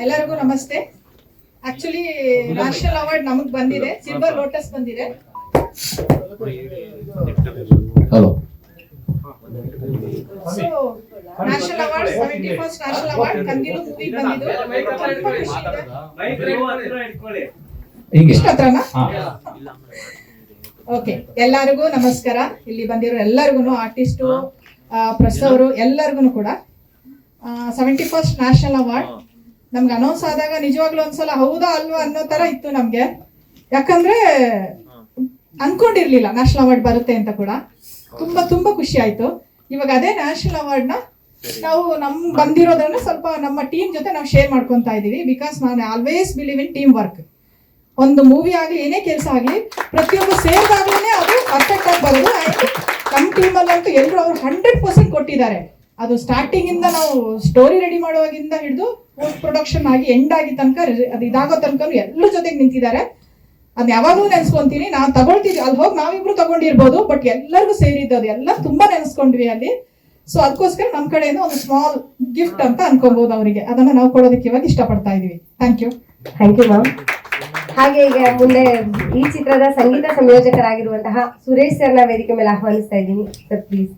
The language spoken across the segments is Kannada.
ಎಲ್ಲರಿಗೂ ನಮಸ್ತೆ. ಆಕ್ಚುಲಿ ನ್ಯಾಷನಲ್ ಅವಾರ್ಡ್ ನಮಗ್ ಬಂದಿದೆ, ಸಿಲ್ವರ್ ಲೋಟಸ್ ಬಂದಿದೆ. So national award 71st national award Kandilu movie ಬಂದಿದ್ದು. ಓಕೆ, ಎಲ್ಲರಿಗೂ ನಮಸ್ಕಾರ. ಇಲ್ಲಿ ಬಂದಿರೋ ಎಲ್ಲರಿಗೂ, ಆರ್ಟಿಸ್ಟು, ಪ್ರೆಸ್ ಅವರು ಎಲ್ಲರಿಗೂ ಕೂಡ 71st ನ್ಯಾಷನಲ್ ಅವಾರ್ಡ್ ನಮ್ಗೆ ಅನೌನ್ಸ್ ಆದಾಗ ನಿಜವಾಗ್ಲೂ ಒಂದ್ಸಲ ಹೌದಾ ಅಲ್ವಾ ಅನ್ನೋ ತರ ಇತ್ತು ನಮ್ಗೆ. ಯಾಕಂದ್ರೆ ಅನ್ಕೊಂಡಿರ್ಲಿಲ್ಲ ನ್ಯಾಷನಲ್ ಅವಾರ್ಡ್ ಬರುತ್ತೆ ಅಂತ ಕೂಡ. ತುಂಬಾ ತುಂಬಾ ಖುಷಿ ಆಯ್ತು. ಇವಾಗ ಅದೇ ನ್ಯಾಷನಲ್ ಅವಾರ್ಡ್ ನ ನಾವು ಬಂದಿರೋದ್ರನ್ನ ಸ್ವಲ್ಪ ನಮ್ಮ ಟೀಮ್ ಜೊತೆ ನಾವು ಶೇರ್ ಮಾಡ್ಕೊಂತಾ ಇದೀವಿ. ಬಿಕಾಸ್ ನಾನು always believe in team work. ಒಂದು ಮೂವಿ ಆಗ್ಲಿ, ಏನೇ ಕೆಲಸ ಆಗ್ಲಿ, ಪ್ರತಿಯೊಬ್ಬರು ಸೇರಿದಾಗ್ಲೇ ಅದು ಪರ್ಫೆಕ್ಟ್ ಆಗಿ ಬರೋದು. ನಮ್ಮ ಟೀಮಲ್ಲಂತೂ ಎಲ್ಲರೂ ಅವ್ರು 100% ಕೊಟ್ಟಿದ್ದಾರೆ. ಅದು ಸ್ಟಾರ್ಟಿಂಗ್ ಇಂದ ನಾವು ಸ್ಟೋರಿ ರೆಡಿ ಮಾಡುವಾಗಿಂದ ಹಿಡಿದು ಪೋಸ್ಟ್ ಪ್ರೊಡಕ್ಷನ್ ಆಗಿ ಎಂಡ್ ಆಗಿ ತನಕ, ಅದು ಇದಾಗೋ ತನಕ ಎಲ್ಲರ ಜೊತೆಗೆ ನಿಂತಿದ್ದಾರೆ. ಅದ್ ಯಾವಾಗಲೂ ನೆನ್ಸ್ಕೊಂತೀನಿ. ನಾವು ತಗೊಳ್ತಿದ್ವಿ, ಅಲ್ಲಿ ಹೋಗಿ ನಾವಿಬ್ರು ತಗೊಂಡಿರ್ಬೋದು, ಬಟ್ ಎಲ್ಲರಿಗೂ ಸೇರಿದ್ದು ಎಲ್ಲ ತುಂಬಾ ನೆನೆಸ್ಕೊಂಡ್ವಿ ಅಲ್ಲಿ. ಸೊ ಅದಕ್ಕೋಸ್ಕರ ನಮ್ಮ ಕಡೆಯಿಂದ ಒಂದು ಸ್ಮಾಲ್ ಗಿಫ್ಟ್ ಅಂತ ಅನ್ಕೋಬಹುದು ಅವರಿಗೆ. ಅದನ್ನ ನಾವು ಕೊಡೋದಕ್ಕೆ ಇವಾಗ ಇಷ್ಟಪಡ್ತಾ ಇದೀವಿ. Thank you ma'am. ಹಾಗೆ ಈಗ ಮುಂದೆ ಈ ಚಿತ್ರದ ಸಂಗೀತ ಸಂಯೋಜಕರಾಗಿರುವಂತಹ ಸುರೇಶ್ ಸರ್ನ ವೇದಿಕೆ ಮೇಲೆ ಆಹ್ವಾನಿಸ್ತಾ ಇದ್ದೀನಿ ಸರ್, ಪ್ಲೀಸ್.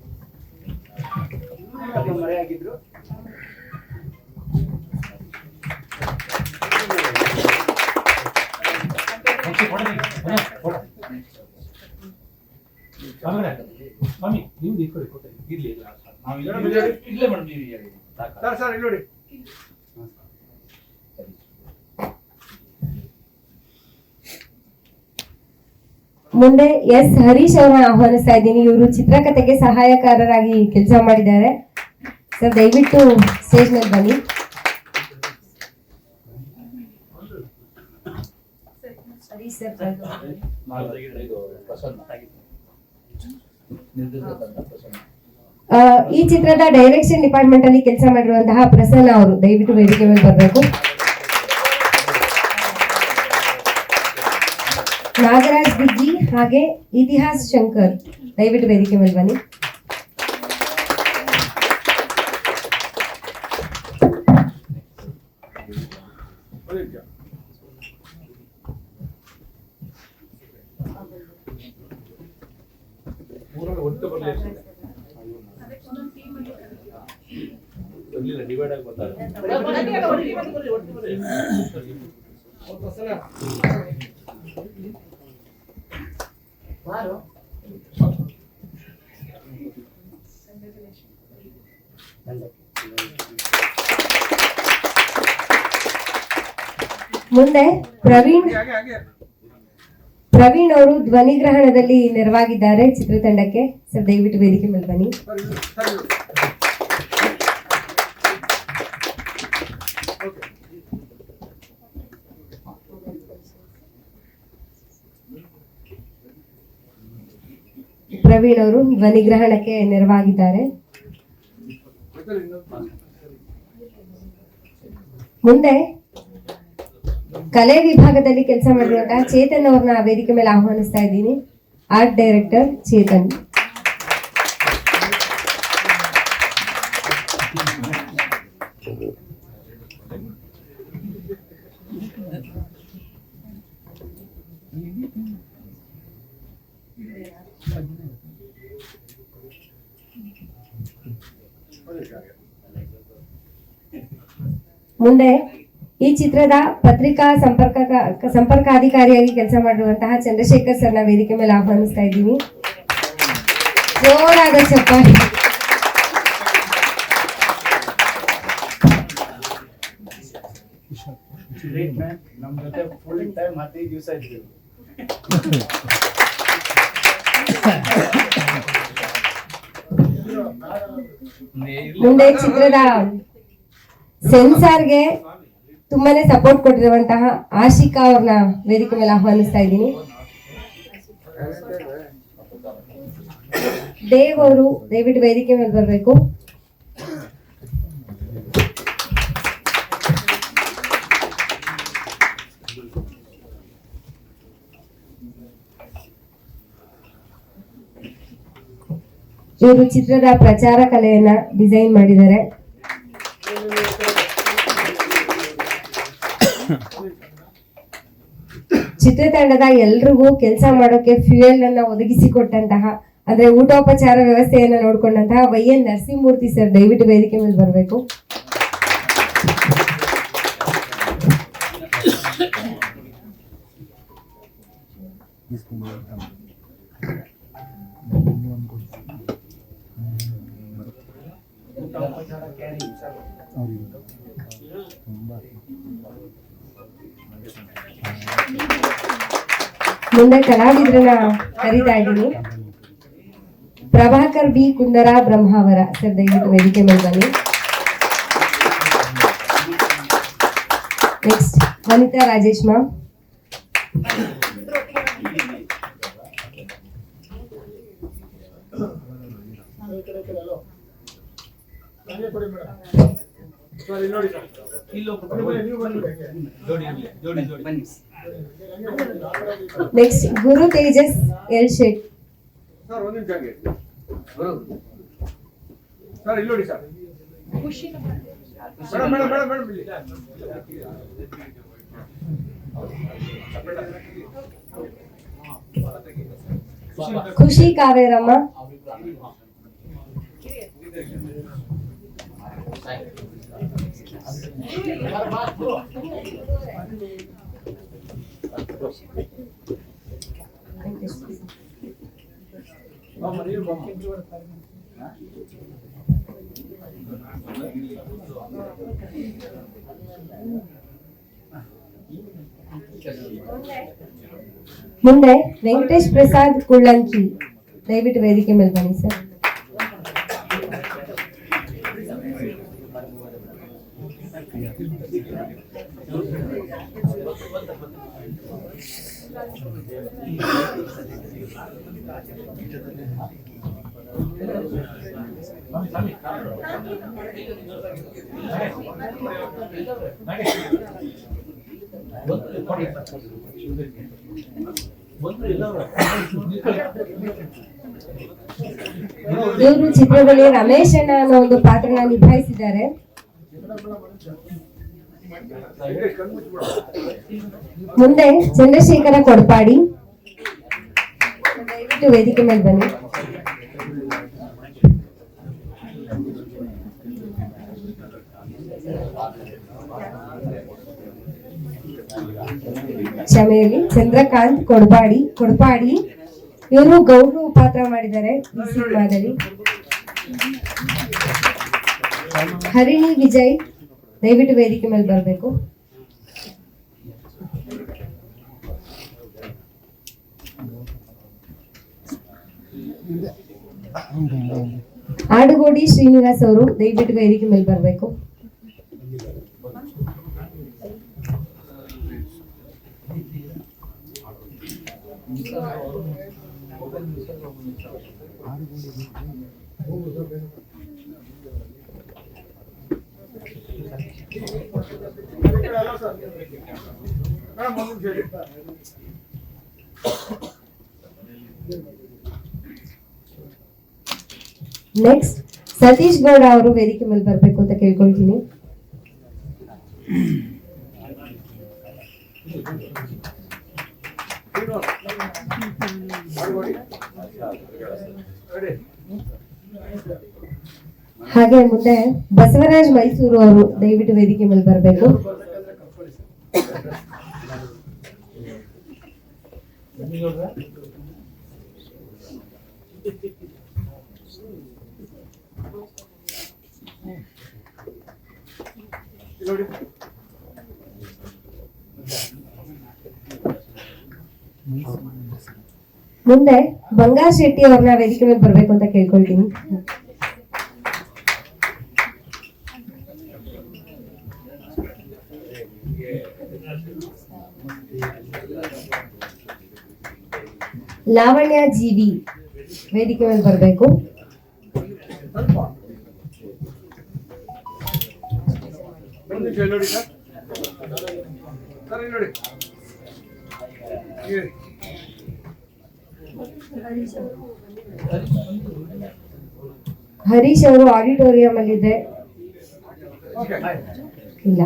ಮುಂದೆ ಎಸ್ ಹರೀಶ್ ಅವರನ್ನ ಆಹ್ವಾನಿಸ್ತಾ ಇದ್ದೀನಿ. ಇವರು ಚಿತ್ರಕಥೆಗೆ ಸಹಾಯಕಾರರಾಗಿ ಕೆಲಸ ಮಾಡಿದ್ದಾರೆ. ಸರ್ ದಯವಿಟ್ಟು ಸ್ಟೇಜ್ ಮೇಲೆ ಬನ್ನಿ. ಈ ಚಿತ್ರದ ಡೈರೆಕ್ಷನ್ ಡಿಪಾರ್ಟ್ಮೆಂಟ್ ಅಲ್ಲಿ ಕೆಲಸ ಮಾಡಿರುವಂತಹ ಪ್ರಸನ್ನ ಅವರು ದಯವಿಟ್ಟು ವೇದಿಕೆ ಮೇಲೆ ಬರಬೇಕು. ನಾಗರಾಜ್ ದಿಗ್ಗಿ ಹಾಗೆ ಇತಿಹಾಸ್ ಶಂಕರ್ ದಯವಿಟ್ಟು ವೇದಿಕೆ ಮೇಲೆ ಬನ್ನಿ. ಮುಂದೆ ಪ್ರವೀಣ್ ಅವರು ಧ್ವನಿಗ್ರಹಣದಲ್ಲಿ ನೆರವಾಗಿದ್ದಾರೆ ಚಿತ್ರತಂಡಕ್ಕೆ. ಸರ್ ದಯವಿಟ್ಟು ವೇದಿಕೆ ಮೇಲೆ ಬನ್ನಿ. ಪ್ರವೀಣ್ ಅವರು ಧ್ವನಿಗ್ರಹಣಕ್ಕೆ ನೆರವಾಗಿದ್ದಾರೆ. ಮುಂದೆ ಕಲೆ ವಿಭಾಗದಲ್ಲಿ ಕೆಲಸ ಮಾಡಿರುವಂತಹ ಚೇತನ್ ಅವ್ರನ್ನ ವೇದಿಕೆ ಮೇಲೆ ಆಹ್ವಾನಿಸ್ತಾ ಇದ್ದೀನಿ. Art director Chetan. ಮುಂದೆ ಈ ಚಿತ್ರದ ಪತ್ರಿಕಾ ಸಂಪರ್ಕಾಧಿಕಾರಿಯಾಗಿ ಕೆಲಸ ಮಾಡಿರುವಂತಹ ಚಂದ್ರಶೇಖರ್ ಸರ್ನ ವೇದಿಕೆ ಮೇಲೆ ಆಹ್ವಾನಿಸ್ತಾ ಇದ್ದೀನಿ. ಜೋರಾದ ಚಪ್ಪಾಳೆ. ಮುಂದೆ ಚಿತ್ರದ ಸೆನ್ಸಾರ್ಗೆ ತುಂಬಾನೇ ಸಪೋರ್ಟ್ ಕೊಟ್ಟಿರುವಂತಹ ಆಶಿಕಾ ಅವ್ರನ್ನ ವೇದಿಕೆ ಮೇಲೆ ಆಹ್ವಾನಿಸ್ತಾ ಇದ್ದೀನಿ. ದೇವ್ ಅವರು ದಯವಿಟ್ಟು ವೇದಿಕೆ ಮೇಲೆ ಬರಬೇಕು. ಇವರು ಚಿತ್ರದ ಪ್ರಚಾರ ಕಲೆಯನ್ನ ಡಿಸೈನ್ ಮಾಡಿದ್ದಾರೆ. ಚಿತ್ರತಂಡದ ಎಲ್ರಿಗೂ ಕೆಲಸ ಮಾಡೋಕೆ ಫ್ಯೂಯಲ್ ಅನ್ನ ಒದಗಿಸಿಕೊಟ್ಟಂತಹ ಅಂದ್ರೆ ಊಟೋಪಚಾರ ವ್ಯವಸ್ಥೆಯನ್ನ ನೋಡ್ಕೊಂಡಂತಹ ವೈ.ಎನ್. ನರಸಿಂಹಮೂರ್ತಿ ಸರ್ ದಯವಿಟ್ಟು ವೇದಿಕೆ ಮೇಲೆ ಬರಬೇಕು. ಮುಂದೆ ಕಲಾವಿದ್ರನ್ನ ಕರೀತಾ ಇದ್ದೀನಿ. ಪ್ರಭಾಕರ್ ಬಿ. ಕುಂದರ ಬ್ರಹ್ಮಾವರ ಸರ್ ದಯವಿಟ್ಟು ವೇದಿಕೆ ಮೇಲೆ ಬನ್ನಿ. ನೆಕ್ಸ್ಟ್ ವನಿತಾ ರಾಜೇಶ್ ಮ್ಯಾಮ್. ನೆಕ್ಸ್ಟ್ ಗುರು ತೇಜಸ್ ಎಲ್ ಶೆಟ್. ಖುಷಿ ಕಾವೇರಮ್ಮ. ಮುಂದೆ ವೆಂಕಟೇಶ್ ಪ್ರಸಾದ್ ಕುಳ್ಳಂಕಿ ದಯವಿಟ್ಟು ವೇದಿಕೆ ಮೇಲೆ ಬನ್ನಿ ಸರ್. ಇವರು ಚಿತ್ರದಲ್ಲಿ ರಮೇಶ್ ಅಣ್ಣ ಅನ್ನೋ ಒಂದು ಪಾತ್ರನ ನಿಭಾಯಿಸಿದ್ದಾರೆ. ಮುಂದೆ ಚಂದ್ರಶೇಖರ ಕೊಡ್ಪಾಡಿ ದಯವಿಟ್ಟು ವೇದಿಕೆ ಮೇಲೆ ಬನ್ನಿ. ಕ್ಷಮೆಯಲ್ಲಿ ಚಂದ್ರಕಾಂತ್ ಕೊಡ್ಪಾಡಿ ಇವರು ಗೌಡ್ರು ಪಾತ್ರ ಮಾಡಿದ್ದಾರೆ ಈ ಸಿನಿಮಾದಲ್ಲಿ. ಹರಿಣಿ ವಿಜಯ್ ದಯವಿಟ್ಟು ವೇದಿಕೆ ಮೇಲೆ ಬರಬೇಕು. ಆಡುಗೋಡಿ ಶ್ರೀನಿವಾಸ್ ಅವರು ದಯವಿಟ್ಟು ವೇದಿಕೆ ಮೇಲೆ ಬರಬೇಕು. ನೆಕ್ಸ್ಟ್ ಸತೀಶ್ ಗೌಡ ಅವರು ವೇದಿಕೆ ಮೇಲೆ ಬರಬೇಕು ಅಂತ ಕೇಳ್ಕೊಳ್ತೀನಿ. ಹಾಗೆ ಮುಂದೆ ಬಸವರಾಜ್ ಮೈಸೂರು ಅವರು ದಯವಿಟ್ಟು ವೇದಿಕೆ ಮೇಲೆ ಬರಬೇಕು. ಮುಂದೆ ಬಂಗಾರ್ ಶೆಟ್ಟಿ ಅವ್ರನ್ನ ವೇದಿಕೆ ಮೇಲೆ ಬರ್ಬೇಕು ಅಂತ ಕೇಳ್ಕೊಳ್ತೀನಿ. ಲಾವಣ್ಯ ಜೀವಿ ವೇದಿಕೆ ಮೇಲೆ ಬರಬೇಕು. ಹರೀಶ್ ಅವರು ಆಡಿಟೋರಿಯಂ ಅಲ್ಲಿ ಇದೆ. ಇಲ್ಲ.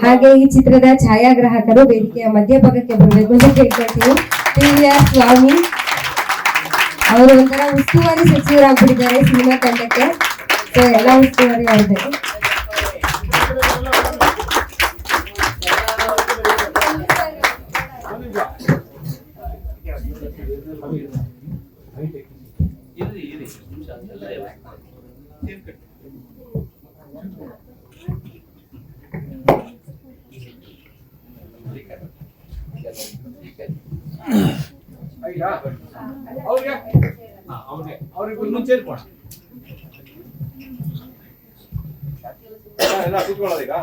ಹಾಗೆ ಈ ಚಿತ್ರದ ಛಾಯಾಗ್ರಾಹಕರು ವೇದಿಕೆಯ ಮಧ್ಯಭಾಗಕ್ಕೆ ಬರಬೇಕು ಅಂತ ಕೇಳ್ಕೊಳ್ತೀವಿ. PVR ಸ್ವಾಮಿ ಅವರು ಒಂಥರ ಉಸ್ತುವಾರಿ ಸಚಿವರಾಗ್ಬಿಟ್ಟಿದ್ದಾರೆ ಸಿನಿಮಾ ತಂಡಕ್ಕೆ. ಸೊ ಎಲ್ಲ ಉಸ್ತುವಾರಿ ಅವ್ರದ್ದೇ. ಅವ್ರಿಗೆ ಮುಂಚೆ ಸೇರ್ಕೋಣ ಎಲ್ಲ ಕೂತ್ಕೊಳ್ಳೋದು ಈಗ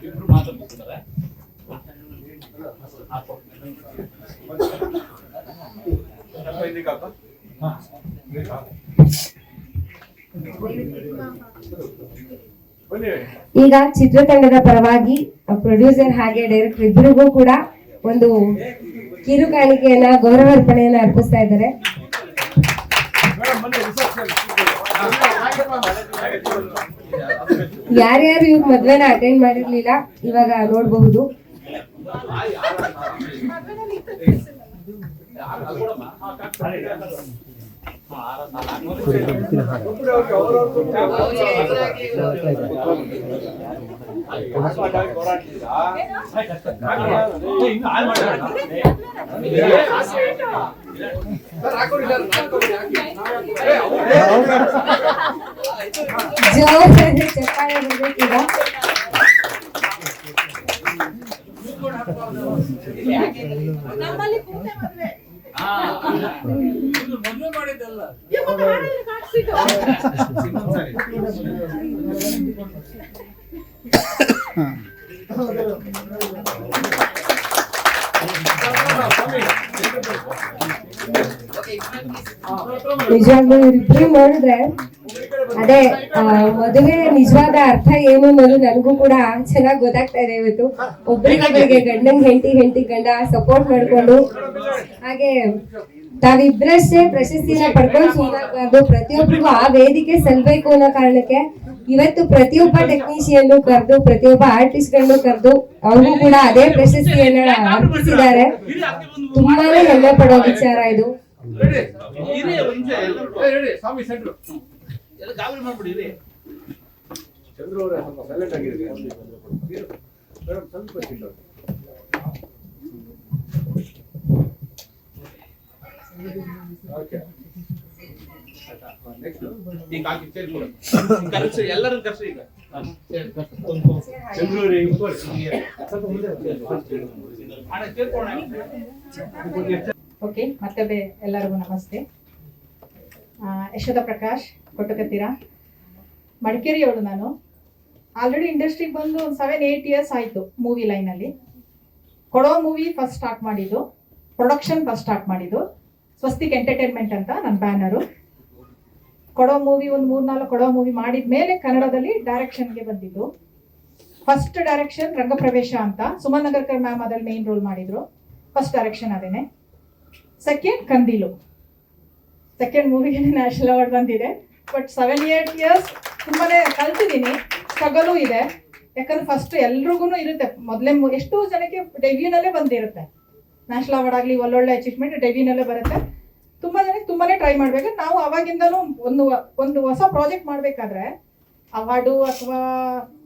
ಇಬ್ರು ಮಾತಾಡ್ತಿದ್ದಾರೆ. ಈಗ ಚಿತ್ರತಂಡದ ಪರವಾಗಿ ಪ್ರೊಡ್ಯೂಸರ್ ಹಾಗೆ ಡೈರೆಕ್ಟರ್ ಇಬ್ಬರಿಗೂ ಕೂಡ ಒಂದು ಕಿರು ಕಾಣಿಕೆಯನ್ನ ಗೌರವಾರ್ಪಣೆಯನ್ನ ಅರ್ಪಿಸ್ತಾ ಇದ್ದಾರೆ. ಯಾರ್ಯಾರು ಇವ್ರ ಮದ್ವೆನ ಅಟೆಂಡ್ ಮಾಡಿರ್ಲಿಲ್ಲ ಇವಾಗ ನೋಡಬಹುದು. ಜೋರಾಗಿ ಚಪ್ಪಾಳೆ ಬರ್ಬೇಕೀಗ. ನಿಜವಾಗ್ಲೂ ಇವ್ರಿಬ್ರು ನೋಡಿದ್ರೆ ಅದೇ ಮದುವೆ ನಿಜವಾದ ಅರ್ಥ ಏನು ಅನ್ನೋದು ನನಗೂ ಕೂಡ ಚೆನ್ನಾಗಿ ಗೊತ್ತಾಗ್ತಾ ಇದೆ ಇವತ್ತು. ಒಬ್ಬರಿಗೊಬ್ಬರಿಗೆ ಗಂಡನ್ ಹೆಂಡತಿ ಗಂಡ ಸಪೋರ್ಟ್ ಮಾಡ್ಕೊಂಡು ಹಾಗೆ ತಾವಿಬ್ರಷ್ಟೇ ಪ್ರಶಸ್ತಿನ ಪಡ್ಕೊಂಡು ಸುಮ್ಮನಾಗಬಾರ್ದು, ಪ್ರತಿಯೊಬ್ಬರಿಗೂ ಆ ವೇದಿಕೆ ಸಲ್ಬೇಕು ಅನ್ನೋ ಕಾರಣಕ್ಕೆ ಇವತ್ತು ಪ್ರತಿಯೊಬ್ಬ ಟೆಕ್ನಿಷಿಯನ್ ಕರೆದು ಪ್ರತಿಯೊಬ್ಬ ಆರ್ಟಿಸ್ಟ್ ಗಳನ್ನು ಕರೆದು ಅವ್ರಿಗೂ ಕೂಡ ಅದೇ ಪ್ರಶಸ್ತಿಯನ್ನ ಅರ್ಪಿಸಿದ್ದಾರೆ. ತುಂಬಾನೇ ಹೆಮ್ಮೆ ಪಡೋ ವಿಚಾರ ಇದು. ಚಂದ್ರು ಅವರೇ ಸ್ವಲ್ಪ ಸೈಲೆಂಟ್ ಆಗಿರಿ ಮೇಡಮ್, ಸ್ವಲ್ಪ ಓಕೆ ನೆಕ್ಸ್ಟ್ ಈಗ ಹಾಕಿ ಸೇರ್ಕೊಳ್ಳಿ. ಕರೆಕ್ಟ್ ಎಲ್ಲರೂ ಕರೆಸಿ ಈಗ ಚಂದ್ರು ಅವರೇ ಸ್ವಲ್ಪ ಮುಂದೆ ಅಣ್ಣ ಸೇರ್ಕೊಳ್ಳೋಣ. ಓಕೆ, ಮತ್ತೊಮ್ಮೆ ಎಲ್ಲರಿಗೂ ನಮಸ್ತೆ. ಯಶೋಧ ಪ್ರಕಾಶ್ ಕೊಟ್ಟಕತ್ತೀರ, ಮಡಿಕೇರಿಯವಳು. ನಾನು ಆಲ್ರೆಡಿ ಇಂಡಸ್ಟ್ರಿಗೆ ಬಂದು ಒಂದು 7-8 ಇಯರ್ಸ್ ಆಯಿತು ಮೂವಿ ಲೈನಲ್ಲಿ. ಕೊಡೋ ಮೂವಿ ಫಸ್ಟ್ ಸ್ಟಾರ್ಟ್ ಮಾಡಿದ್ದು, ಪ್ರೊಡಕ್ಷನ್ ಫಸ್ಟ್ ಸ್ಟಾರ್ಟ್ ಮಾಡಿದ್ದು ಸ್ವಸ್ತಿಕ್ ಎಂಟರ್ಟೈನ್ಮೆಂಟ್ ಅಂತ ನನ್ನ ಬ್ಯಾನರು. ಕೊಡೋ ಮೂವಿ ಒಂದು 3-4 ಕೊಡೋ ಮೂವಿ ಮಾಡಿದ ಮೇಲೆ ಕನ್ನಡದಲ್ಲಿ ಡೈರೆಕ್ಷನ್ಗೆ ಬಂದಿದ್ದು. ಫಸ್ಟ್ ಡೈರೆಕ್ಷನ್ ರಂಗಪ್ರವೇಶ ಅಂತ ಸುಮನ್ ನಗರ್ಕರ್ ಮ್ಯಾಮ್ ಅದ್ರಲ್ಲಿ ಮೇನ್ ರೋಲ್ ಮಾಡಿದ್ರು. ಫಸ್ಟ್ ಡೈರೆಕ್ಷನ್ ಅದೇನೆ. ಸೆಕೆಂಡ್ ಕಂದೀಲು, ಸೆಕೆಂಡ್ ಮೂವಿಗೆ ನ್ಯಾಷನಲ್ ಅವಾರ್ಡ್ ಬಂದಿದೆ. ಬಟ್ 7-8 ಇಯರ್ಸ್ ತುಂಬಾನೇ ಕಲ್ತಿದ್ದೀನಿ, ಸ್ಟ್ರಗಲು ಇದೆ. ಯಾಕಂದ್ರೆ ಫಸ್ಟ್ ಎಲ್ರಿಗೂ ಇರುತ್ತೆ, ಮೊದಲೇ ಎಷ್ಟೋ ಜನಕ್ಕೆ ಡೆಬ್ಯೂನಲ್ಲೇ ಬಂದಿರುತ್ತೆ. ನ್ಯಾಷನಲ್ ಅವಾರ್ಡ್ ಆಗಲಿ ಒಳ್ಳೊಳ್ಳೆ ಅಚೀವ್ಮೆಂಟ್ ಡೆಬ್ಯೂನಲ್ಲೇ ಬರುತ್ತೆ. ತುಂಬ ಜನಕ್ಕೆ ತುಂಬಾನೇ ಟ್ರೈ ಮಾಡ್ಬೇಕು. ನಾವು ಅವಾಗಿಂದನೂ ಒಂದು ಹೊಸ ಪ್ರಾಜೆಕ್ಟ್ ಮಾಡಬೇಕಾದ್ರೆ ಅವಾರ್ಡು ಅಥವಾ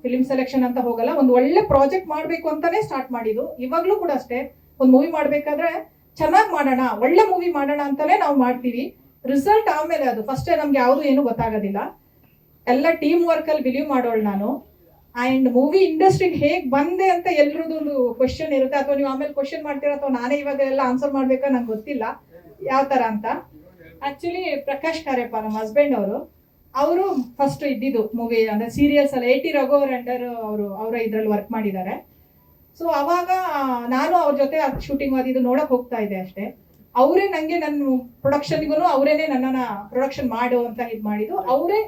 ಫಿಲಿಮ್ ಸೆಲೆಕ್ಷನ್ ಅಂತ ಹೋಗಲ್ಲ, ಒಂದು ಒಳ್ಳೆ ಪ್ರಾಜೆಕ್ಟ್ ಮಾಡಬೇಕು ಅಂತಾನೆ ಸ್ಟಾರ್ಟ್ ಮಾಡಿದ್ದು. ಇವಾಗಲೂ ಕೂಡ ಅಷ್ಟೇ, ಒಂದು ಮೂವಿ ಮಾಡಬೇಕಾದ್ರೆ ಚೆನ್ನಾಗಿ ಮಾಡೋಣ, ಒಳ್ಳೆ ಮೂವಿ ಮಾಡೋಣ ಅಂತಾನೆ ನಾವು ಮಾಡ್ತೀವಿ. ರಿಸಲ್ಟ್ ಆಮೇಲೆ ಅದು ಫಸ್ಟೇ ನಮ್ಗೆ ಯಾವುದು ಏನು ಗೊತ್ತಾಗೋದಿಲ್ಲ. ಎಲ್ಲ ಟೀಮ್ ವರ್ಕಲ್ಲಿ ಬಿಲೀವ್ ಮಾಡೋಳು ನಾನು. ಆ್ಯಂಡ್ ಮೂವಿ ಇಂಡಸ್ಟ್ರಿಗೆ ಹೇಗೆ ಬಂದೆ ಅಂತ ಎಲ್ರದೊಂದು ಕ್ವಶನ್ ಇರುತ್ತೆ, ಅಥವಾ ನೀವು ಆಮೇಲೆ ಕ್ವಶನ್ ಮಾಡ್ತೀರಾ ಅಥವಾ ನಾನೇ ಇವಾಗ ಎಲ್ಲ ಆನ್ಸರ್ ಮಾಡ್ಬೇಕಾ ನಂಗೆ ಗೊತ್ತಿಲ್ಲ ಯಾವ ಥರ ಅಂತ. ಆ್ಯಕ್ಚುಲಿ ಪ್ರಕಾಶ್ ಕಾರ್ಯಪ್ಪ ನಮ್ಮ ಹಸ್ಬೆಂಡ್ ಅವರು ಫಸ್ಟ್ ಇದ್ದಿದ್ದು ಮೂವಿ ಅಂದರೆ ಸೀರಿಯಲ್ಸ್ ಎಲ್ಲ AT ರಘು ಅವ್ರ ಅಂಡರ್ ಅವರ ಇದರಲ್ಲಿ ವರ್ಕ್ ಮಾಡಿದ್ದಾರೆ. ಸೊ ಅವಾಗ ನಾನು ಅವ್ರ ಜೊತೆ ಶೂಟಿಂಗ್ ಅದು ನೋಡಕ್ ಹೋಗ್ತಾ ಇದ್ದೆ ಅಷ್ಟೇ. ಅವರೇ ನನಗೆ ನನ್ನ ಪ್ರೊಡಕ್ಷನ್ಗೂ ಅವರೇನೆ ನನ್ನನ್ನು ಪ್ರೊಡಕ್ಷನ್ ಮಾಡು ಅಂತ ಇದು ಮಾಡಿದ್ದು. ಅವರೇ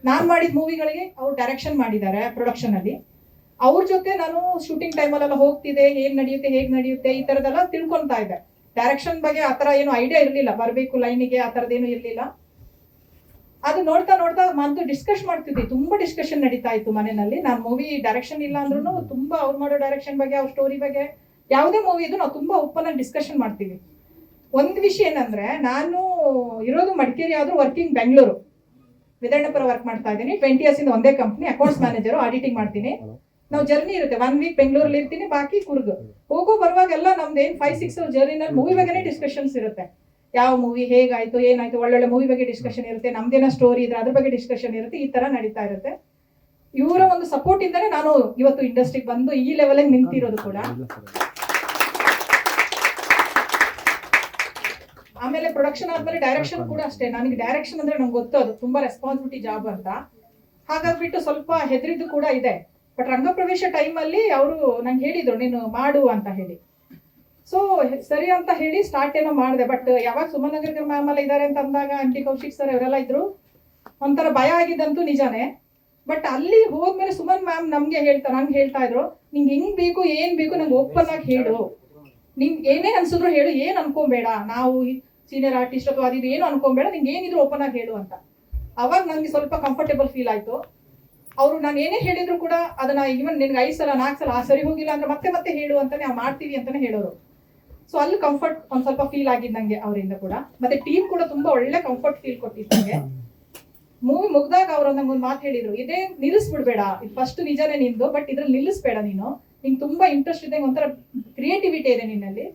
ನಾನು ಮಾಡಿದ ಮೂವಿಗಳಿಗೆ ಅವ್ರು ಡೈರೆಕ್ಷನ್ ಮಾಡಿದ್ದಾರೆ ಪ್ರೊಡಕ್ಷನಲ್ಲಿ. ಅವ್ರ ಜೊತೆ ನಾನು ಶೂಟಿಂಗ್ ಟೈಮಲ್ಲೆಲ್ಲ ಹೋಗ್ತಿದ್ದೆ, ಹೇಗೆ ನಡೆಯುತ್ತೆ ಈ ಥರದ್ದೆಲ್ಲ ತಿಳ್ಕೊತಾ ಇದ್ದೆ. ಡೈರೆಕ್ಷನ್ ಬಗ್ಗೆ ಆ ಥರ ಏನು ಐಡಿಯಾ ಇರಲಿಲ್ಲ, ಬರಬೇಕು ಲೈನಿಗೆ ಆ ಥರದ್ದೇನು ಇರಲಿಲ್ಲ. ಅದು ನೋಡ್ತಾ ಮಂತು ಡಿಸ್ಕಸ್ ಮಾಡ್ತಿದ್ವಿ, ತುಂಬಾ ಡಿಸ್ಕಷನ್ ನಡೀತಾ ಇತ್ತು ಮನೆಯಲ್ಲಿ. ನಾನು ಮೂವಿ ಡೈರೆಕ್ಷನ್ ಇಲ್ಲ ಅಂದ್ರೂ ತುಂಬಾ ಅವ್ರು ಮಾಡೋ ಡೈರೆಕ್ಷನ್ ಬಗ್ಗೆ, ಅವ್ರ ಸ್ಟೋರಿ ಬಗ್ಗೆ, ಯಾವುದೇ ಮೂವಿ ಇದ್ದು ನಾವು ತುಂಬಾ ಓಪನ್ ಆಗಿ ಡಿಸ್ಕಷನ್ ಮಾಡ್ತೀವಿ. ಒಂದು ವಿಷಯ ಏನಂದ್ರೆ, ನಾನು ಇರೋದು ಮಡಿಕೇರಿ ಆದ್ರೂ ವರ್ಕಿಂಗ್ ಬೆಂಗಳೂರು ವಿದಣ್ಣಪುರ ವರ್ಕ್ ಮಾಡ್ತಾ ಇದ್ದೀನಿ. 20 years ಇಂದ ಒಂದೇ ಕಂಪ್ನಿ, ಅಕೌಂಟ್ಸ್ ಮ್ಯಾನೇಜರು, ಆಡಿಟಿಂಗ್ ಮಾಡ್ತೀನಿ. ನಾವು ಜರ್ನಿ ಇರುತ್ತೆ, 1 week ಬೆಂಗಳೂರಲ್ಲಿ ಇರ್ತೀನಿ, ಬಾಕಿ ಕೂರ್ಗ್ ಹೋಗೋ ಬರುವಾಗೆಲ್ಲ ನಮ್ದೇನು 5-6 hour ಜರ್ನಿನಲ್ಲಿ ಮೂವಿ ಬಗ್ಗೆನೇ ಡಿಸ್ಕಷನ್ಸ್ ಇರುತ್ತೆ. ಯಾವ ಮೂವಿ ಹೇಗಾಯ್ತು ಏನಾಯ್ತು, ಒಳ್ಳೊಳ್ಳೆ ಮೂವಿ ಬಗ್ಗೆ ಡಿಸ್ಕಷನ್ ಇರುತ್ತೆ, ನಮ್ದೇನೋ ಸ್ಟೋರಿ ಇದ್ರೆ ಅದ್ರ ಬಗ್ಗೆ ಡಿಸ್ಕಷನ್ ಇರುತ್ತೆ, ಈ ತರ ನಡೀತಾ ಇರುತ್ತೆ. ಇವರ ಒಂದು ಸಪೋರ್ಟ್ ಇಂದಾನೆ ನಾನು ಇವತ್ತು ಇಂಡಸ್ಟ್ರಿಗೆ ಬಂದು ಈ ಲೆವೆಲ್ ನಿಂತಿರೋದು ಕೂಡ. ಆಮೇಲೆ ಪ್ರೊಡಕ್ಷನ್ ಆದ್ಮೇಲೆ ಡೈರೆಕ್ಷನ್ ಕೂಡ ಅಷ್ಟೇ. ನನಗೆ ಡೈರೆಕ್ಷನ್ ಅಂದ್ರೆ ನಂಗೆ ಗೊತ್ತು ಅದು ತುಂಬಾ ರೆಸ್ಪಾನ್ಸಿಬಿಲಿಟಿ ಜಾಬ್ ಅಂತ, ಹಾಗಾಗ್ಬಿಟ್ಟು ಸ್ವಲ್ಪ ಹೆದರಿದ್ದು ಕೂಡ ಇದೆ. ಬಟ್ ರಂಗಪ್ರವೇಶ ಟೈಮಲ್ಲಿ ಅವರು ನಂಗೆ ಹೇಳಿದ್ರು ನೀನು ಮಾಡು ಅಂತ ಹೇಳಿ. ಸೊ ಸರಿ ಅಂತ ಹೇಳಿ ಸ್ಟಾರ್ಟ್ ಏನೋ ಮಾಡಿದೆ. ಬಟ್ ಯಾವಾಗ ಸುಮನ್ ನಗರ್ಕರ್ ಮ್ಯಾಮ್ ಎಲ್ಲ ಇದ್ದಾರೆ ಅಂತ ಅಂದಾಗ, ಆಂಟಿ ಕೌಶಿಕ್ ಸರ್ ಅವರೆಲ್ಲ ಇದ್ರು, ಒಂಥರ ಭಯ ಆಗಿದ್ದಂತೂ ನಿಜಾನೇ. ಬಟ್ ಅಲ್ಲಿ ಹೋದ್ಮೇಲೆ ಸುಮನ್ ಮ್ಯಾಮ್ ನಂಗೆ ಹೇಳ್ತಾ ಇದ್ರು, ನಿಂಗೆ ಹೆಂಗ್ ಬೇಕು ಏನ್ ಬೇಕು ನಂಗೆ ಓಪನ್ ಆಗಿ ಹೇಳು, ನಿಂಗೆ ಏನೇ ಅನ್ಸಿದ್ರು ಹೇಳು, ಏನ್ ಅನ್ಕೊಂಬೇಡ, ನಾವು ಸೀನಿಯರ್ ಆರ್ಟಿಸ್ಟ್ ಅಥವಾ ಅದು ಏನು ಅನ್ಕೊಂಬೇಡ, ನಿಂಗೆ ಏನಿದ್ರು ಓಪನ್ ಆಗಿ ಹೇಳು ಅಂತ. ಅವಾಗ ನಂಗೆ ಸ್ವಲ್ಪ ಕಂಫರ್ಟೇಬಲ್ ಫೀಲ್ ಆಯ್ತು. ಅವರು ನಾನು ಏನೇ ಹೇಳಿದ್ರು ಕೂಡ ಅದನ್ನ ಇವನ್ ನಿನ್ಗೆ 5 ಸಲ 4 ಸಲ ಸರಿ ಹೋಗಿಲ್ಲ ಅಂದ್ರೆ ಮತ್ತೆ ಹೇಳು ಅಂತಾನೆ, ನಾವು ಮಾಡ್ತೀವಿ ಅಂತಾನೆ ಹೇಳೋರು. ಸೊ ಅಲ್ಲಿ ಕಂಫರ್ಟ್ ಒಂದ್ ಸ್ವಲ್ಪ ಫೀಲ್ ಆಗಿದ್ದು ನಂಗೆ ಅವರಿಂದ ಕೂಡ. ಮತ್ತೆ ಟೀಮ್ ಕೂಡ ತುಂಬಾ ಒಳ್ಳೆ ಕಂಫರ್ಟ್ ಫೀಲ್ ಕೊಟ್ಟಿತ್ತು ನಂಗೆ. ಮೂವಿ ಮುಗ್ದಾಗ ಅವ್ರು ನಂಗೊಂದು ಮಾತು ಹೇಳಿದ್ರು, ಇದೇ ನಿಲ್ಲಿಸ್ಬಿಡ್ಬೇಡ, ಇದು ಫಸ್ಟ್ ನಿಜಾನೇ ನಿಂದು, ಬಟ್ ಇದ್ರಲ್ಲಿ ನಿಲ್ಲಿಸ್ಬೇಡ ನೀನು, ನಿಂಗೆ ತುಂಬಾ ಇಂಟ್ರೆಸ್ಟ್ ಇದೆ, ಒಂಥರ ಕ್ರಿಯೇಟಿವಿಟಿ ಇದೆ ನಿನ್ನಲ್ಲಿ,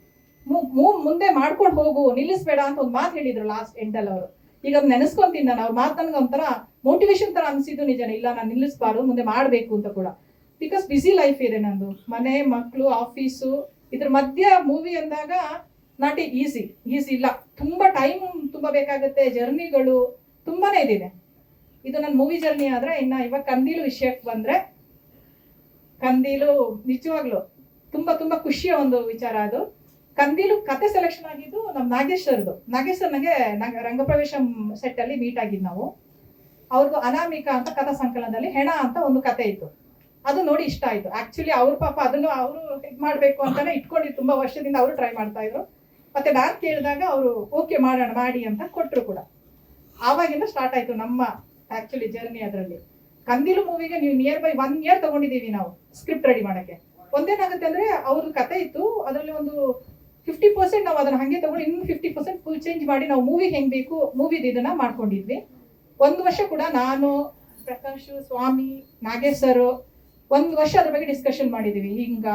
ಮುಂದೆ ಮಾಡ್ಕೊಂಡು ಹೋಗು, ನಿಲ್ಲಿಸ್ಬೇಡ ಅಂತ ಒಂದು ಮಾತು ಹೇಳಿದ್ರು ಲಾಸ್ಟ್ ಎಂಡಲ್ಲಿ ಅವರು. ಈಗ ಅದು ನೆನೆಸ್ಕೊಂತೀನಿ ನಾನು, ಅವ್ರ ಮಾತು ನನಗೆ ಒಂಥರ ಮೋಟಿವೇಶನ್ ತರ ಅನ್ಸಿದ್ದು ನಿಜಾನೇ. ಇಲ್ಲ ನಾನು ನಿಲ್ಲಿಸ್ಬಾರ್ದು, ಮುಂದೆ ಮಾಡಬೇಕು ಅಂತ ಕೂಡ. ಬಿಕಾಸ್ ಬಿಸಿ ಲೈಫ್ ಇದೆ ನಂದು, ಮನೆ ಮಕ್ಕಳು ಆಫೀಸು, ಇದ್ರ ಮಧ್ಯ ಮೂವಿ ಅಂದಾಗ ನಾಟ್ ಈಸಿ ಇಲ್ಲ, ತುಂಬಾ ಟೈಮ್ ತುಂಬಾ ಬೇಕಾಗುತ್ತೆ, ಜರ್ನಿಗಳು ತುಂಬಾನೇ ಇದೆ. ಇದು ನನ್ನ ಮೂವಿ ಜರ್ನಿ ಆದ್ರೆ. ಇವಾಗ ಕಂದೀಲು ವಿಷಯಕ್ಕೆ ಬಂದ್ರೆ, ಕಂದೀಲು ನಿಜವಾಗ್ಲು ತುಂಬಾ ಖುಷಿಯ ಒಂದು ವಿಚಾರ. ಅದು ಕಂದೀಲು ಕತೆ ಸೆಲೆಕ್ಷನ್ ಆಗಿದ್ದು ನಮ್ಮ ನಾಗೇಶ್ ಸರ್ ನನಗೆ ರಂಗಪ್ರವೇಶ ಸೆಟ್ ಅಲ್ಲಿ ಮೀಟ್ ಆಗಿದ್ದು ನಾವು. ಅವ್ರಿಗೂ ಅನಾಮಿಕಾ ಅಂತ ಕಥಾ ಸಂಕಲನದಲ್ಲಿ ಹೆಣ ಅಂತ ಒಂದು ಕತೆ ಇತ್ತು, ಅದು ನೋಡಿ ಇಷ್ಟ ಆಯ್ತು. ಆಕ್ಚುಲಿ ಅವ್ರ ಪಾಪ ಅದನ್ನು ಅವರು ಇದು ಮಾಡ್ಬೇಕು ಅಂತಾನೆ ಇಟ್ಕೊಂಡಿದ್ದು, ತುಂಬಾ ವರ್ಷದಿಂದ ಅವರು ಟ್ರೈ ಮಾಡ್ತಾ ಇದ್ರು. ಮತ್ತೆ ನಾನು ಕೇಳಿದಾಗ ಅವರು ಓಕೆ ಮಾಡೋಣ ಮಾಡಿ ಅಂತ ಕೊಟ್ಟರು ಕೂಡ. ಆವಾಗಿಂದ ಸ್ಟಾರ್ಟ್ ಆಯ್ತು ನಮ್ಮ ಆಕ್ಚುಲಿ ಜರ್ನಿ. ಅದರಲ್ಲಿ ಕಂದೀಲು ಮೂವಿಗೆ ನೀವು ನಿಯರ್ ಬೈ 1 year ತಗೊಂಡಿದ್ದೀವಿ ನಾವು ಸ್ಕ್ರಿಪ್ಟ್ ರೆಡಿ ಮಾಡಕ್ಕೆ. ಒಂದೇನಾಗುತ್ತೆ ಅಂದ್ರೆ ಅವ್ರದ್ದು ಕತೆ ಇತ್ತು, ಅದರಲ್ಲಿ ಒಂದು 50% ನಾವು ಅದನ್ನ ಹಂಗೆ ತಗೊಂಡು ಇನ್ನು 50% ಫುಲ್ ಚೇಂಜ್ ಮಾಡಿ ನಾವು ಮೂವಿ ಹೆಂಗ್ ಬೇಕು ಮೂವಿದು ಇದನ್ನ ಮಾಡ್ಕೊಂಡಿದ್ವಿ. 1 ವರ್ಷ ಕೂಡ ನಾನು, ಪ್ರಕಾಶ್, ಸ್ವಾಮಿ, ನಾಗೇಶ್ ಸರ್ 1 ವರ್ಷ ಅದ್ರ ಬಗ್ಗೆ ಡಿಸ್ಕಷನ್ ಮಾಡಿದೀವಿ. ಹಿಂಗ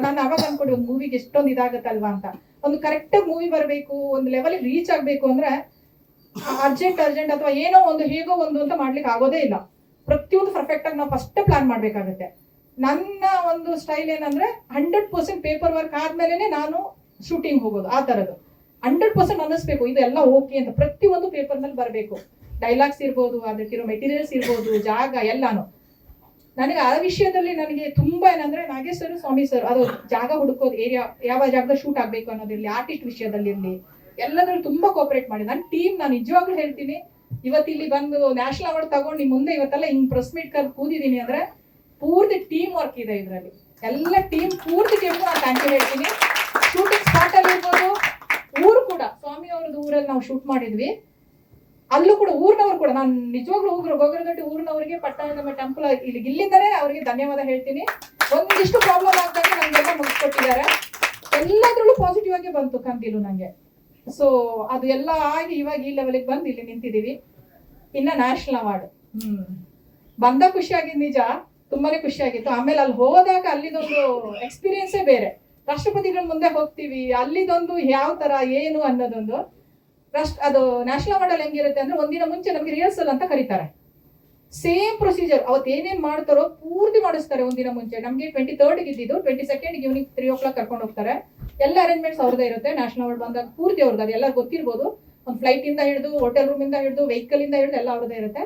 ನಾನು ಅವಾಗ ಅನ್ಕೊಂಡು ಒಂದು ಮೂವಿಗೆ ಎಷ್ಟೊಂದು ಇದಾಗತ್ತಲ್ವಾ ಅಂತ. ಒಂದು ಕರೆಕ್ಟಾಗಿ ಮೂವಿ ಬರಬೇಕು, ಒಂದು ಲೆವೆಲ್ ರೀಚ್ ಆಗ್ಬೇಕು ಅಂದ್ರೆ ಅರ್ಜೆಂಟ್ ಅಥವಾ ಏನೋ ಒಂದು ಹೇಗೋ ಒಂದು ಅಂತ ಮಾಡ್ಲಿಕ್ಕೆ ಆಗೋದೇ ಇಲ್ಲ. ಪ್ರತಿಯೊಂದು ಪರ್ಫೆಕ್ಟ್ ಆಗಿ ನಾವು ಫಸ್ಟ್ ಪ್ಲಾನ್ ಮಾಡ್ಬೇಕಾಗತ್ತೆ. ನನ್ನ ಒಂದು ಸ್ಟೈಲ್ ಏನಂದ್ರೆ 100% ಪೇಪರ್ ವರ್ಕ್ ಆದ್ಮೇಲೆ ನಾನು ಶೂಟಿಂಗ್ ಹೋಗೋದು. ಆ ತರದ್ದು 100% ಅನ್ನಿಸ್ಬೇಕು ಇದೆಲ್ಲ ಓಕೆ ಅಂತ. ಪ್ರತಿಯೊಂದು ಪೇಪರ್ ಮೇಲೆ ಬರಬೇಕು, ಡೈಲಾಗ್ಸ್ ಇರ್ಬೋದು, ಅದಕ್ಕಿರೋ ಮೆಟೀರಿಯಲ್ಸ್ ಇರ್ಬೋದು, ಜಾಗ ಎಲ್ಲಾನು. ನನಗೆ ಆ ವಿಷಯದಲ್ಲಿ ನನಗೆ ತುಂಬಾ ಏನಂದ್ರೆ ನಾಗೇಶ್ ಸರ್, ಸ್ವಾಮಿ ಸರ್, ಅದು ಜಾಗ ಹುಡುಕೋದು, ಏರಿಯಾ ಯಾವ ಜಾಗದಲ್ಲಿ ಶೂಟ್ ಆಗ್ಬೇಕು ಅನ್ನೋದಿರ್ಲಿ, ಆರ್ಟಿಸ್ಟ್ ವಿಷಯದಲ್ಲಿ ಇರ್ಲಿ, ಎಲ್ಲದ್ರಲ್ಲಿ ತುಂಬಾ ಕೋಪರೇಟ್ ಮಾಡಿ. ನನ್ನ ಟೀಮ್ ನಾನು ನಿಜವಾಗ್ಲೂ ಹೇಳ್ತೀನಿ, ಇವತ್ತಿಲ್ಲಿ ಬಂದು ನ್ಯಾಷನಲ್ ಅವಾರ್ಡ್ ತಗೊಂಡು ನಿಮ್ ಮುಂದೆ ಇವತ್ತೆಲ್ಲ ಹಿಂಗ್ ಪ್ರೆಸ್ ಮೀಟ್ ಕರೆದು ಕೂದಿದ್ದೀನಿ ಅಂದ್ರೆ ಪೂರ್ತಿ ಟೀಮ್ ವರ್ಕ್ ಇದೆ ಇದರಲ್ಲಿ. ಎಲ್ಲ ಪೂರ್ತಿ ಟೀಮ್ ನಾನು ಥ್ಯಾಂಕ್ ಯು ಹೇಳ್ತೀನಿ. ಶೂಟಿಂಗ್ ಸ್ಪಾಟ್ ಅಲ್ಲಿ ಇರ್ಬೋದು, ಊರು ಕೂಡ ಸ್ವಾಮಿ ಅವ್ರದ್ದು ಊರಲ್ಲಿ ನಾವು ಶೂಟ್ ಮಾಡಿದ್ವಿ. ಅಲ್ಲೂ ಕೂಡ ಊರಿನವ್ರು ಕೂಡ, ನಾನು ನಿಜವಾಗ್ಲೂ ಗೊಗರಗಟ್ಟಿ ಊರಿನವರಿಗೆ, ಪಟ್ಟಣದ ಟೆಂಪಲ್ ಇಲ್ಲಿಂದನೇ ಅವರಿಗೆ ಧನ್ಯವಾದ ಹೇಳ್ತೀನಿ. ಒಂದಿಷ್ಟು ಪ್ರಾಬ್ಲಮ್ ಆಗ್ದಾಗ ನಮ್ಗೆಲ್ಲ ಮುಗಿಸ್ಕೊಟ್ಟಿದ್ದಾರೆ. ಎಲ್ಲದ್ರಲ್ಲೂ ಪಾಸಿಟಿವ್ ಆಗಿ ಬಂತು ಕಂದೀಲು ನಂಗೆ. ಸೊ ಅದು ಎಲ್ಲ ಆಗಿ ಇವಾಗ ಈ ಲೆವೆಲ್ಗೆ ಬಂದು ಇಲ್ಲಿ ನಿಂತಿದ್ದೀವಿ. ಇನ್ನ ನ್ಯಾಷನಲ್ ಅವಾರ್ಡ್ ಬಂದ ಖುಷಿ ಆಗಿದ್ದು ನಿಜ, ತುಂಬಾನೇ ಖುಷಿ ಆಗಿತ್ತು. ಆಮೇಲೆ ಅಲ್ಲಿ ಹೋದಾಗ ಅಲ್ಲಿದೊಂದು ಎಕ್ಸ್ಪೀರಿಯನ್ಸೇ ಬೇರೆ. ರಾಷ್ಟ್ರಪತಿಗಳ ಮುಂದೆ ಹೋಗ್ತೀವಿ, ಅಲ್ಲಿದೊಂದು ಯಾವ ತರ ಏನು ಅನ್ನೋದೊಂದು ಅದು ನ್ಯಾಷನಲ್ ಅವಾರ್ಡ್ ಅಲ್ಲಿ ಹೆಂಗಿರುತ್ತೆ ಅಂದ್ರೆ, ಒಂದಿನ ಮುಂಚೆ ನಮ್ಗೆ ರಿಹರ್ಸಲ್ ಅಂತ ಕರೀತಾರೆ. ಸೇಮ್ ಪ್ರೊಸೀಜರ್ ಅವತ್ತು ಏನೇನ್ ಮಾಡ್ತಾರೋ ಪೂರ್ತಿ ಮಾಡಿಸ್ತಾರೆ ಒಂದಿನ ಮುಂಚೆ. ನಮ್ಗೆ 23rd ಇದ್ದಿದ್ದು 22nd ಈವ್ನಿಂಗ್ 3 o'clock ಕರ್ಕೊಂಡು ಹೋಗ್ತಾರೆ. ಎಲ್ಲ ಅರೇಂಜ್ಮೆಂಟ್ಸ್ ಅವ್ರದೇ ಇರುತ್ತೆ. ನ್ಯಾಷನಲ್ ಅವಾರ್ಡ್ ಬಂದಾಗ ಪೂರ್ತಿ ಅವ್ರದ್ದು, ಅದು ಎಲ್ಲರೂ ಗೊತ್ತಿರ್ಬೋದು. ಒಂದು ಫ್ಲೈಟ್ ಇಂದ ಹಿಡಿದು ಹೋಟೆಲ್ ರೂಮ್ ಇಂದ ಹಿಡಿದು ವೆಹಿಕಲ್ ಇಂದ ಹಿಡಿದು ಎಲ್ಲ ಅವ್ರದೇ ಇರುತ್ತೆ.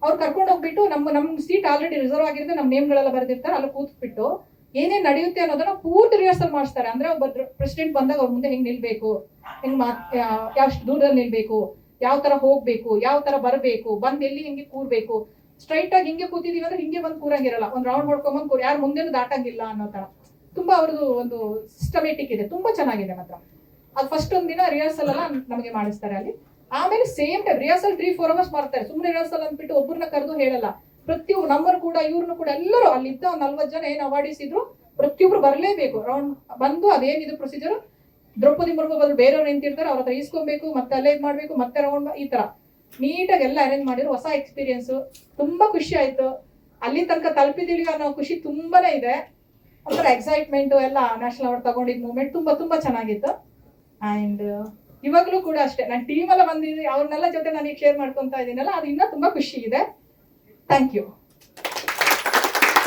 ಅವ್ರು ಕರ್ಕೊಂಡು ಹೋಗ್ಬಿಟ್ಟು ನಮ್ಮ ಸೀಟ್ ಆಲ್ರೆಡಿ ರಿಸರ್ವ್ ಆಗಿರುತ್ತೆ, ನಮ್ಮ ನೇಮ್ಗಳೆಲ್ಲ ಬರೆದಿರ್ತಾರೆ. ಅಲ್ಲಿ ಕೂತ್ಬಿಟ್ಟು ಏನೇನ್ ನಡೆಯುತ್ತೆ ಅನ್ನೋದನ್ನ ಪೂರ್ತಿ ರಿಹರ್ಸಲ್ ಮಾಡಿಸ್ತಾರೆ. ಅಂದ್ರೆ ಒಬ್ಬ ಪ್ರೆಸಿಡೆಂಟ್ ಬಂದಾಗ ಅವ್ರ ಮುಂದೆ ಹೆಂಗ್ ನಿಲ್ಬೇಕು, ಹೆಂಗ್ ಎಷ್ಟು ದೂರದಲ್ಲಿ ನಿಲ್ಬೇಕು, ಯಾವ ತರ ಹೋಗ್ಬೇಕು, ಯಾವ ತರ ಬರಬೇಕು, ಬಂದ್ ಎಲ್ಲಿ ಹೆಂಗೆ ಕೂರ್ಬೇಕು. ಸ್ಟ್ರೈಟ್ ಆಗಿ ಹಿಂಗೆ ಕೂತಿದೀವಿ ಅಂದ್ರೆ ಹಿಂಗೆ ಬಂದ್ ಕೂರಂಗಿರಲ್ಲ, ಒಂದ್ ರೌಂಡ್ ಹೊಡ್ಕೊಂಬಂದ್ ಯಾರು ಮುಂದೆನೂ ದಾಟಂಗಿಲ್ಲ ಅನ್ನೋ ತರ ತುಂಬಾ ಅವ್ರದ್ದು ಒಂದು ಸಿಸ್ಟಮೇಟಿಕ್ ಇದೆ, ತುಂಬಾ ಚೆನ್ನಾಗಿದೆ ಮಾತ್ರ. ಅದು ಫಸ್ಟ್ ಒಂದಿನ ರಿಹರ್ಸಲ್ ಎಲ್ಲ ನಮಗೆ ಮಾಡಿಸ್ತಾರೆ ಅಲ್ಲಿ. ಆಮೇಲೆ ಸೇಮ್ ಟೈಮ್ ರಿಹರ್ಸಲ್ 3-4 hours ಮಾಡ್ತಾರೆ. ಸುಮ್ಮನೆ ರಿಹರ್ಸಲ್ ಅಂದ್ಬಿಟ್ಟು ಒಬ್ಬರನ್ನ ಕರೆದು ಹೇಳಲ್ಲ. ಪ್ರತಿಯೊಬ್ಬರು ನಮ್ಮನ್ನು ಕೂಡ ಇವ್ರನ್ನು ಕೂಡ ಎಲ್ಲರೂ ಅಲ್ಲಿದ್ದ 40 ಜನ ಏನ್ ಅವಾರ್ಡಿಸ್ ಇದ್ರು ಪ್ರತಿಯೊಬ್ರು ಬರಲೇಬೇಕು. ರೌಂಡ್ ಬಂದು ಅದೇನಿದೆ ಪ್ರೊಸೀಜರ್, ದ್ರೌಪದಿ ಮುರ್ಮು ಬದಲು ಬೇರೆಯವ್ರು ನಿಂತಿರ್ತಾರೆ, ಅವ್ರ ಹತ್ರ ಈಸ್ಕೊಬೇಕು, ಮತ್ತೆ ಅಲ್ಲೇ ಇದ್ ಮಾಡ್ಬೇಕು, ಮತ್ತೆ ರೌಂಡ್ ಈ ತರ ನೀಟಾಗಿ ಎಲ್ಲ ಅರೇಂಜ್ ಮಾಡಿದ್ರು. ಹೊಸ ಎಕ್ಸ್ಪೀರಿಯನ್ಸ್, ತುಂಬಾ ಖುಷಿ ಆಯ್ತು. ಅಲ್ಲಿ ತನಕ ತಲುಪಿದೀವಿ ಅನ್ನೋ ಖುಷಿ ತುಂಬಾನೇ ಇದೆ. ಒಂಥರ ಎಕ್ಸೈಟ್ಮೆಂಟ್ ಎಲ್ಲ. ನ್ಯಾಷನಲ್ ಅವಾರ್ಡ್ ತಗೊಂಡಿದ್ ಮೂಮೆಂಟ್ ತುಂಬಾ ಚೆನ್ನಾಗಿತ್ತು. ಅಂಡ್ ಇವಾಗ್ಲೂ ಕೂಡ ಅಷ್ಟೇ, ನಾನು ಟೀಮ್ ಎಲ್ಲ ಬಂದಿದ್ದೀನಿ, ಅವ್ರನ್ನೆಲ್ಲ ಜೊತೆ ನನಗೆ ಶೇರ್ ಮಾಡ್ಕೊಂತ ಇದ್ದೀನಲ್ಲ, ಅದು ಇನ್ನೂ ತುಂಬಾ ಖುಷಿ ಇದೆ. Thank you.